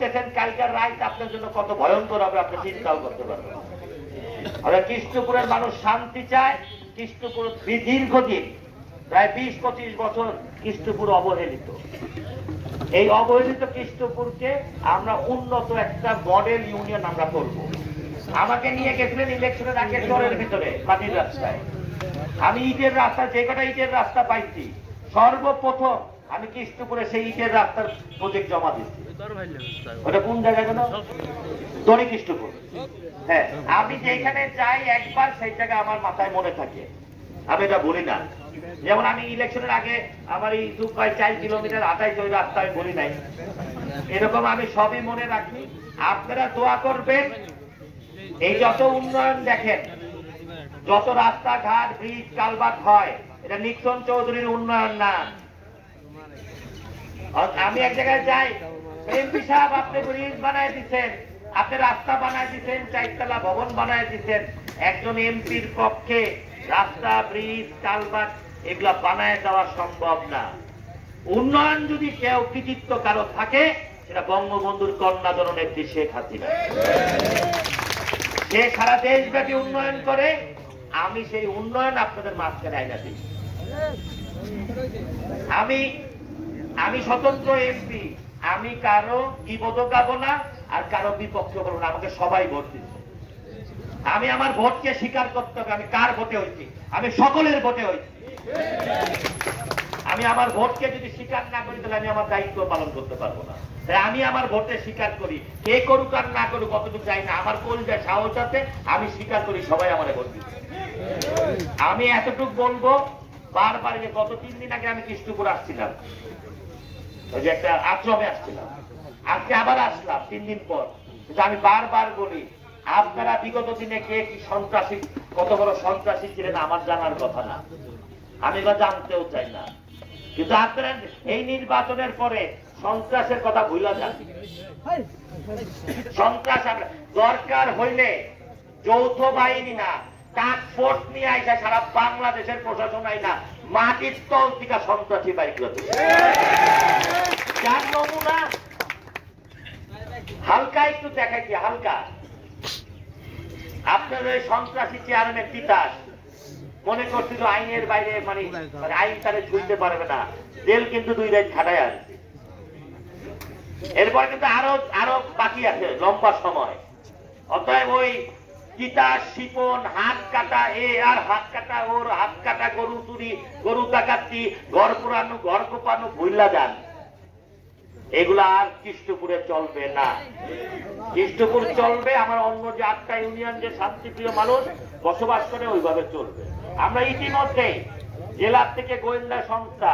করতেছেন, কালকের রাত আপনার জন্য কত ভয়ঙ্কর হবে আপনি চিন্তাও করতে পারবেন। কৃষ্ণপুরের মানুষ শান্তি চায়। কৃষ্ণপুর দীর্ঘদিন প্রায় 20-25 বছর কৃষ্ণপুর অবহেলিত। এই অবহেলিত কৃষ্ণপুরকে আমরা উন্নত একটা মডেল ইউনিয়ন আমরা করব। আমাকে নিয়ে গেছিলেন ইলেকশনের আগে চরের ভিতরে মাটির রাস্তায়। আমি ইটের রাস্তা, যে কটা ইটের রাস্তা পাইছি, সর্বপ্রথম আমি কৃষ্ণপুরে সেই ইটের রাস্তার প্রজেক্ট জমা দিচ্ছি। ওটা কোন জায়গায় গেল? দড়ি কৃষ্ণপুর। হ্যাঁ, আমি যেখানে যাই একবার সেই জায়গা আমার মাথায় মনে থাকে, আমি এটা বলি না। যেমন আমি ইলেকশনের আগে আমার এই 4 কিলোমিটার 28 ওই রাস্তা আমি বলি নাই, এরকম আমি সবই মনে রাখি। আপনারা দোয়া করবেন। এই যত উন্নয়ন দেখেন, যত রাস্তাঘাট ব্রিজ কালভার্ট হয়, এটা নিক্সন চৌধুরীর উন্নয়ন না। আমি এক জায়গায় যাই, এমপি সাহেব আপনি ব্রিজ বানায় দিচ্ছেন, আপনি রাস্তা বানায় দিচ্ছেন, 4তলা ভবন বানায় দিচ্ছেন। একজন এমপির পক্ষে রাস্তা, ব্রিজ, কালভার্ট এগুলা বানায় দেওয়া সম্ভব না। উন্নয়ন যদি কেউ কৃতিত্ব কারো থাকে, সেটা বঙ্গবন্ধুর কন্যা জননেত্রী শেখ হাসিনা। সে সারা দেশব্যাপী উন্নয়ন করে, আমি সেই উন্নয়ন আপনাদের মাঝখানে আইনা দিই। আমি স্বতন্ত্র এমপি, আমি কারো বিপদ গাবো না আর কারো বিপক্ষ করবো না। আমাকে সবাই ভোট দিচ্ছে। আমি আমার ভোটকে স্বীকার করতে হবে। আমি কার ভোটে হয়েছি? আমি সকলের ভোটে হয়েছি। আমি আমার ভোটকে যদি স্বীকার না করি, তাহলে আমি আমার দায়িত্ব পালন করতে পারবো না। তাই আমি আমার ভোটে স্বীকার করি। কে করুক আর না করুক কতটুকু চাই না, আমার কোন যায় সাহস আছে, আমি স্বীকার করি সবাই আমার ভোট দিচ্ছে। আমি এতটুকু বলবো, বারবার যে গত 3 দিন আগে আমি কৃষ্ণপুর আসছিলাম, ওই যে একটা আশ্রমে আসছিলাম, আজকে আবার আসলাম 3 দিন পর। কিন্তু আমি বারবার বলি, আপনারা বিগত দিনে কে কি সন্ত্রাসী, কত বড় সন্ত্রাসী ছিলেন আমার জানার কথা না, আমি বা জানতেও চাই না। কিন্তু আপনারা এই নির্বাচনের পরে সন্ত্রাসের কথা ভুলা যান। সন্ত্রাস দরকার হইলে যৌথ বাহিনী না, টাস্ক ফোর্স নিয়ে আইসা সারা বাংলাদেশের প্রশাসন আইনা মাটির তল থেকে সন্ত্রাসী বাইক করতে। যার নমুনা হালকা একটু দেখাইছি, হালকা। আপনার ওই সন্ত্রাসী চেয়ারম্যান তিতাস মনে করছিল আইনের বাইরে, মানে আইন তারে ছুঁইতে পারবে না, জেল কিন্তু 2 রাত খাটায় আসছে। এরপর কিন্তু আরো বাকি আছে লম্বা সময়। অতএব ওই তিতাস, শিপন, হাত কাটা এ আর হাত কাটা ওর, হাত কাটা গরু চুরি, গরু ডাকাতি, ঘর পোড়ানো, ঘর কোপানো ভুইলা যান। এগুলা আর কৃষ্ণপুরে চলবে না। কৃষ্ণপুর চলবে আমার অন্য যে 8টা ইউনিয়ন, যে শান্তিপ্রিয় মানুষ বসবাস করে, ওইভাবে চলবে। আমরা ইতিমধ্যে জেলার থেকে গোয়েন্দা সংস্থা,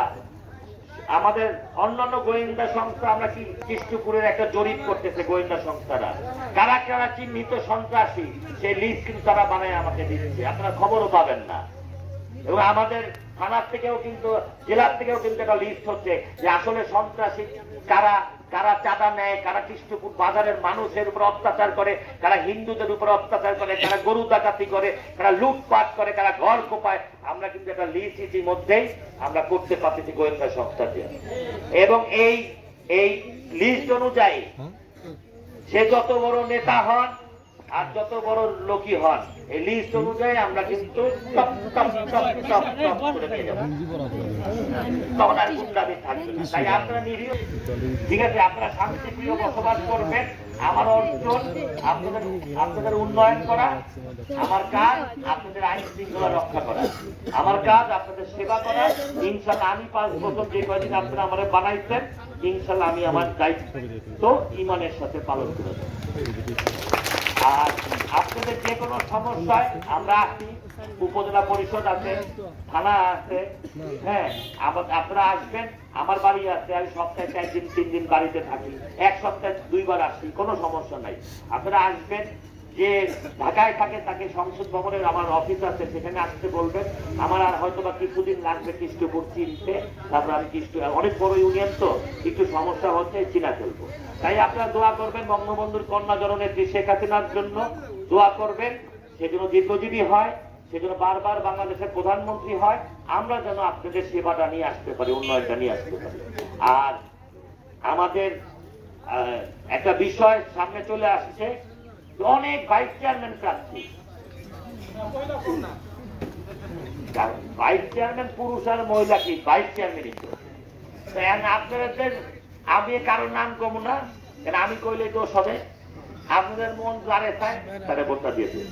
আমাদের অন্যান্য গোয়েন্দা সংস্থা, আমরা কৃষ্ণপুরের একটা জরিপ করতেছে গোয়েন্দা সংস্থারা, কারা কারা চিহ্নিত সন্ত্রাসী সেই লিস্ট কিন্তু তারা বানায় আমাকে দিচ্ছে। আপনারা খবরও পাবেন না। এবং আমাদের থানার থেকেও কিন্তু, জেলার থেকেও কিন্তু একটা লিস্ট হচ্ছে যে আসলে সন্ত্রাসী কারা, কারা চাঁদা নেয়, কারা কৃষ্ণপুর বাজারের মানুষের উপর অত্যাচার করে, কারা হিন্দুদের উপর অত্যাচার করে, কারা গরু ডাকাতি করে, কারা লুটপাট করে, কারা ঘর কোপায়। আমরা কিন্তু একটা লিস্ট ইতিমধ্যেই আমরা করতে পারতেছি গোয়েন্দা সংস্থা দিয়ে। এবং এই লিস্ট অনুযায়ী সে যত বড় নেতা হন আর যত বড় লোকই হন, এই লিস্ট অনুযায়ী আমরা কিন্তু করে নিয়ে যাবো। তখন আর গুন্ডামি থাকবে না। তাই আপনারা নিরীহ, ঠিক আছে, আপনারা শান্তিপ্রিয় বসবাস করবেন। আমার অর্জন আপনাদের উন্নয়ন করা, আমার কাজ আপনাদের আইন শৃঙ্খলা রক্ষা করা, আমার কাজ আপনাদের সেবা করা। ইনশাল্লাহ আমি 5 বছর যে কয়েকদিন আপনারা আমাদের বানাইছেন, ইনশাল্লাহ আমি আমার দায়িত্ব ইমানের সাথে পালন করে দেব। আর আপনাদের যে কোনো সমস্যায় আমরা আছি, উপজেলা পরিষদ আছে, থানা আছে, হ্যাঁ, আপনারা আসবেন। আমার বাড়ি আছে, আমি সপ্তাহে 4 দিন 3 দিন বাড়িতে থাকি, 1 সপ্তাহে 2 বার আসি, কোনো সমস্যা নাই। আপনারা আসবেন। যে ঢাকায় থাকে তাকে সংসদ ভবনের আমার অফিস আছে, সেখানে আসতে বলবেন। আমার আর হয়তো বা কিছুদিন লাগবে কৃষ্ণপুর চিনতে, তারপর আমি অনেক বড় ইউনিয়ন তো একটু সমস্যা হচ্ছে, চিনা চলবো। তাই আপনারা দোয়া করবেন বঙ্গবন্ধুর কন্যা জননেত্রী শেখ হাসিনার জন্য, দোয়া করবেন সেজন্য দীর্ঘজীবী হয়, সেজন্য বারবার বাংলাদেশের প্রধানমন্ত্রী হয়। আমরা যেন আপনাদের সেবাটা নিয়ে আসতে পারি, উন্নয়নটা নিয়ে আসতে পারি। আর আমাদের একটা বিষয় সামনে চলে আসছে, অনেক ভাইস চেয়ারম্যান প্রার্থী, ভাইস চেয়ারম্যান পুরুষ আর মহিলা কি ভাইস চেয়ারম্যানই তো। আপনাদের আমি কারো নাম কম না, কেন আমি কইলে দোষ হবে। আপনাদের মন যারে চায় তারে ভোটটা দিয়ে দেবে।